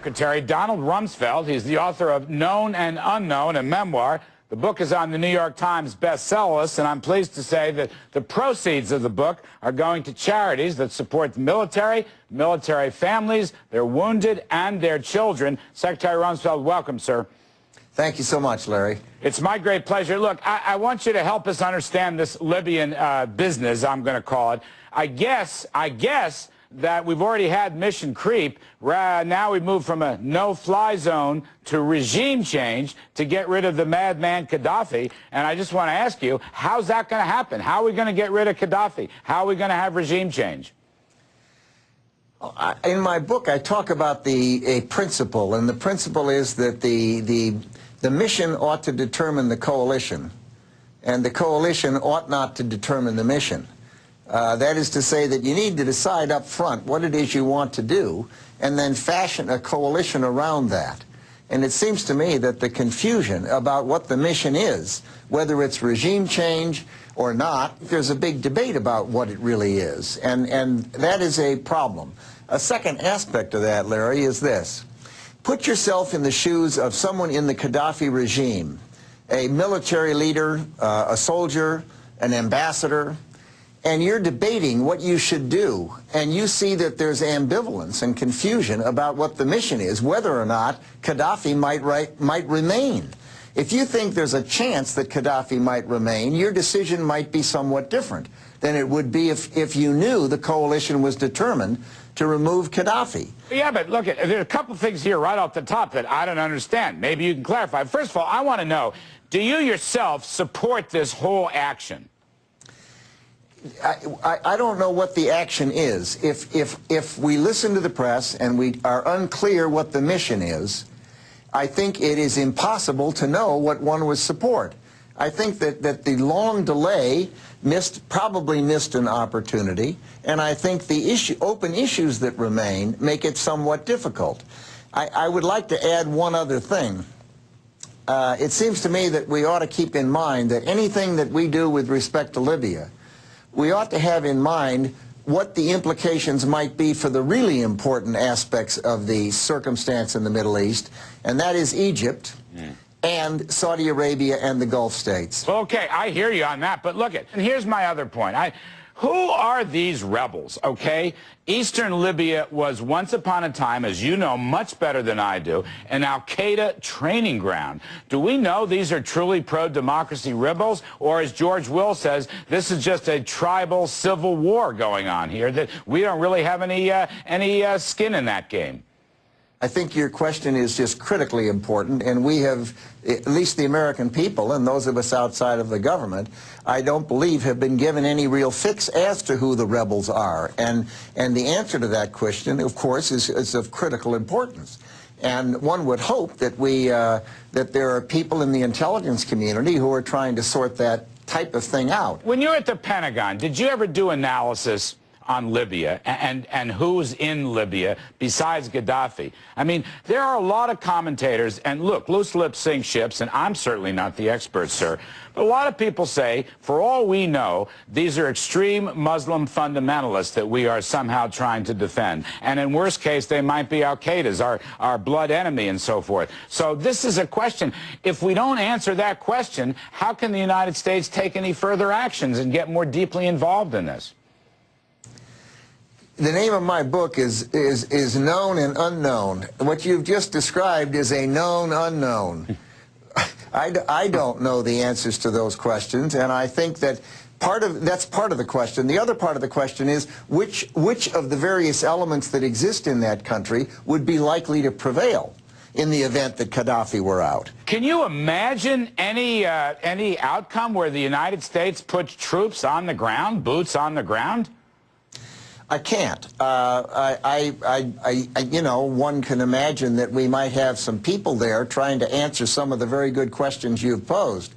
Secretary Donald Rumsfeld. He's the author of Known and Unknown, a memoir. The book is on the New York Times bestseller list, and I'm pleased to say that the proceeds of the book are going to charities that support the military families, their wounded, and their children. Secretary Rumsfeld, welcome, sir. Thank you so much, Larry. It's my great pleasure. Look, I want you to help us understand this Libyan business, I'm going to call it. I guess that we've already had mission creep. Now we've moved from a no-fly zone to regime change to get rid of the madman Gaddafi. And I just want to ask you, how's that going to happen? How are we going to get rid of Gaddafi? How are we going to have regime change? In my book, I talk about a principle, and the principle is that the mission ought to determine the coalition, and the coalition ought not to determine the mission. That is to say that you need to decide up front what it is you want to do and then fashion a coalition around that. And it seems to me that the confusion about what the mission is, whether it's regime change or not, there's a big debate about what it really is. And that is a problem. A second aspect of that, Larry, is this. Put yourself in the shoes of someone in the Gaddafi regime, a military leader, a soldier, an ambassador, and you're debating what you should do, and you see that there's ambivalence and confusion about what the mission is, whether or not Gaddafi might remain. If you think there's a chance that Gaddafi might remain, your decision might be somewhat different than it would be if you knew the coalition was determined to remove Gaddafi. Yeah, but look, there's a couple things here right off the top that I don't understand. Maybe you can clarify. First of all, I want to know, do you yourself support this whole action? I don't know what the action is. If we listen to the press and we are unclear what the mission is, I think it is impossible to know what one would support. I think that the long delay probably missed an opportunity, and I think the open issues that remain make it somewhat difficult. I would like to add one other thing. It seems to me that we ought to keep in mind that anything that we do with respect to Libya, we ought to have in mind what the implications might be for the really important aspects of the circumstance in the Middle East, and that is Egypt and Saudi Arabia and the Gulf states. Okay, I hear you on that, but look and here's my other point. Who are these rebels, okay? Eastern Libya was once upon a time, as you know much better than I do, an al-Qaeda training ground. Do we know these are truly pro-democracy rebels, or as George Will says, this is just a tribal civil war going on here, that we don't really have any skin in that game? I think your question is just critically important, and we have, at least the American people and those of us outside of the government, I don't believe have been given any real fix as to who the rebels are. And the answer to that question, of course, is of critical importance. And one would hope that that there are people in the intelligence community who are trying to sort that type of thing out. When you're at the Pentagon, did you ever do analysis on Libya and who's in Libya besides Gaddafi? I mean, there are a lot of commentators, and look, loose lips sink ships, and I'm certainly not the expert, sir, but a lot of people say, for all we know, these are extreme Muslim fundamentalists that we are somehow trying to defend. And in worst case, they might be al-Qaeda's, our blood enemy and so forth. So this is a question. If we don't answer that question, how can the United States take any further actions and get more deeply involved in this? The name of my book is Known and Unknown. What you've just described is a known unknown. I don't know the answers to those questions, and I think that that's part of the question. The other part of the question is which of the various elements that exist in that country would be likely to prevail in the event that Gaddafi were out. Can you imagine any outcome where the United States puts troops on the ground, boots on the ground? I can't. You know, one can imagine that we might have some people there trying to answer some of the very good questions you've posed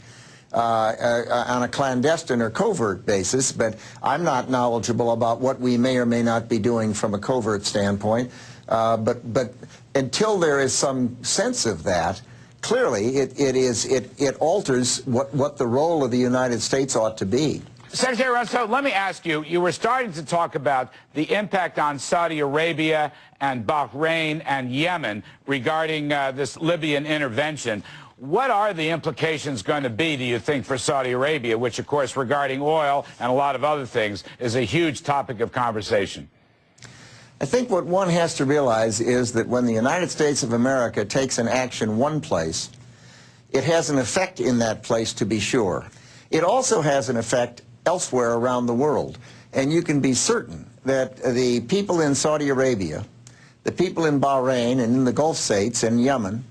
on a clandestine or covert basis, but I'm not knowledgeable about what we may or may not be doing from a covert standpoint. But until there is some sense of that, clearly it alters what the role of the United States ought to be. Secretary Rumsfeld, let me ask you, you were starting to talk about the impact on Saudi Arabia and Bahrain and Yemen regarding this Libyan intervention. What are the implications going to be, do you think, for Saudi Arabia, which, of course, regarding oil and a lot of other things, is a huge topic of conversation? I think what one has to realize is that when the United States of America takes an action one place, it has an effect in that place, to be sure. It also has an effect elsewhere around the world. And you can be certain that the people in Saudi Arabia, the people in Bahrain and in the Gulf states and Yemen,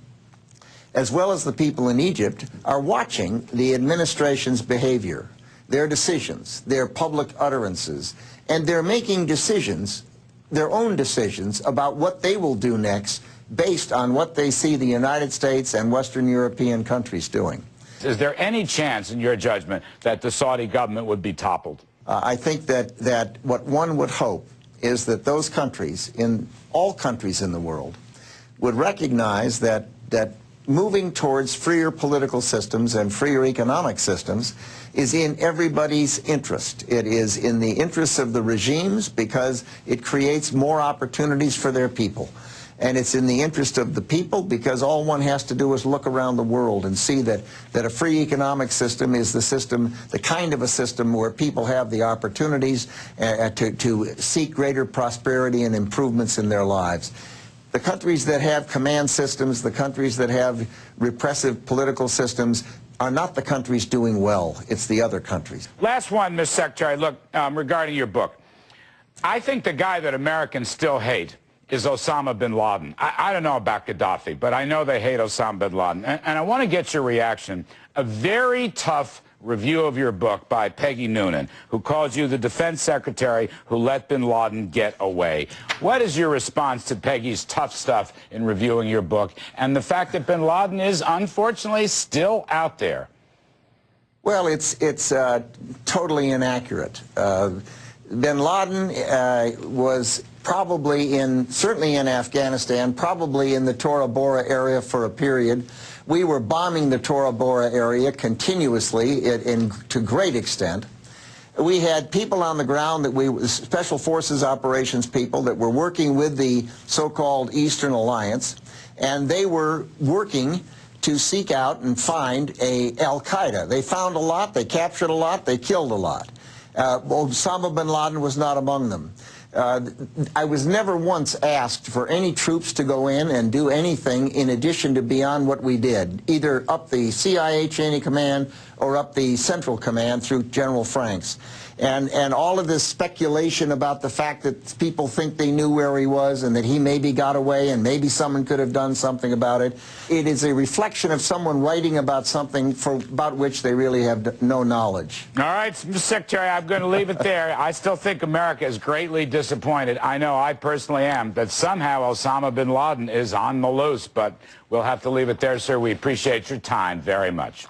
as well as the people in Egypt, are watching the administration's behavior, their decisions, their public utterances, and they're making decisions, their own decisions, about what they will do next based on what they see the United States and Western European countries doing. Is there any chance, in your judgment, that the Saudi government would be toppled? I think that what one would hope is that those countries, in all countries in the world, would recognize that moving towards freer political systems and freer economic systems is in everybody's interest. It is in the interests of the regimes because it creates more opportunities for their people. And it's in the interest of the people because all one has to do is look around the world and see that a free economic system is the system, the kind of a system where people have the opportunities to seek greater prosperity and improvements in their lives. The countries that have command systems, the countries that have repressive political systems, are not the countries doing well. It's the other countries. Last one, Ms. Secretary, look, regarding your book. I think the guy that Americans still hate is Osama bin Laden. I don't know about Gaddafi, but I know they hate Osama bin Laden. And I want to get your reaction. A very tough review of your book by Peggy Noonan, who calls you the defense secretary who let bin Laden get away. What is your response to Peggy's tough stuff in reviewing your book and the fact that bin Laden is, unfortunately, still out there? Well, it's totally inaccurate. Bin Laden was probably certainly in Afghanistan, probably in the Tora Bora area for a period. We were bombing the Tora Bora area continuously to great extent. We had people on the ground Special Forces operations people that were working with the so-called Eastern Alliance, and they were working to seek out and find Al-Qaeda. They found a lot, they captured a lot, they killed a lot. Osama bin Laden was not among them. I was never once asked for any troops to go in and do anything in addition to beyond what we did, either up the CIA chain of command or up the Central Command through General Franks. And all of this speculation about the fact that people think they knew where he was and that he maybe got away and maybe someone could have done something about it, it is a reflection of someone writing about something about which they really have no knowledge. All right, Mr. Secretary, I'm going to leave it there. I still think America is greatly disappointed. I know I personally am that somehow Osama bin Laden is on the loose, but we'll have to leave it there, sir. We appreciate your time very much.